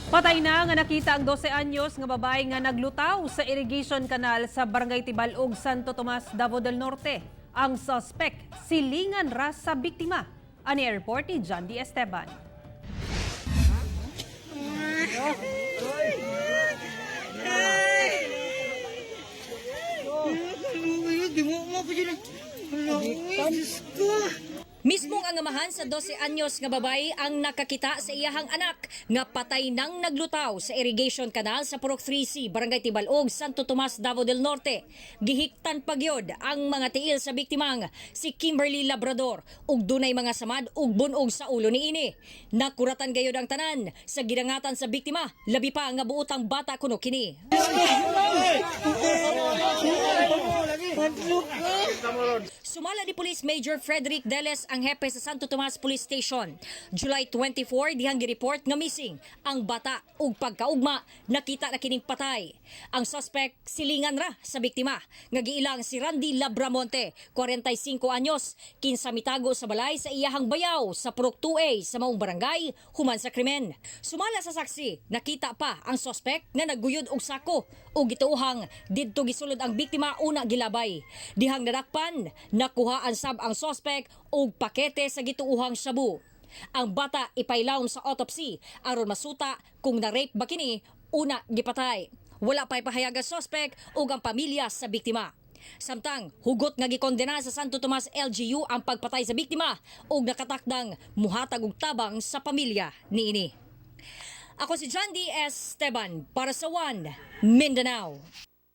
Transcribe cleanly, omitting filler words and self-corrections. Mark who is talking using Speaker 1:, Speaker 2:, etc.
Speaker 1: Patay na nga nakita ang 12 anyos nga babae nga naglutaw sa irrigation canal sa Barangay Tibalog, Santo Tomas, Davao del Norte. Ang suspect, silingan ra sa biktima. Ani report ni John D. Esteban.
Speaker 2: Mismong ang amahan sa 12 anyos nga babae ang nakakita sa iyahang anak nga patay nang naglutaw sa irrigation canal sa Purok 3C, Barangay Tibalog, Santo Tomas, Davao del Norte. Gihiktan pagyod ang mga tiil sa biktimang si Kimberly Labrador ug dunay mga samad ug bunog sa ulo niini. Nakuratan gayod ang tanan sa gidangatan sa biktima, labi pa nga buotang bata kuno kini. Sumala ni Police Major Frederick Deles ang hepe sa Santo Tomas Police Station. July 24 dihang gireport nga missing ang bata ug pagkaugma nakita na kining patay. Ang suspect silingan ra sa biktima nga giilang si Randy Labramonte, 45 anyos, kinsa mitago sa balay sa iyahang bayaw sa Purok 2A sa maong barangay human sa krimen. Sumala sa saksi, nakita pa ang suspect nga nagguyod og sako ug gituohang didto gisulod ang biktima una gilabay. Dihang nadakpan, nakuhaan sab ang suspect og pakete sa gituuhang shabu. Ang bata ipailawom sa autopsy aron masuta kung na-rape ba kini una gipatay. Wala pa'y pahayag ang suspect ug ang pamilya sa biktima. Samtang hugot nga gikondena sa Santo Tomas LGU ang pagpatay sa biktima ug nakatakdang muhatag og tabang sa pamilya niini. Ako si John D. Esteban para sa One Mindanao.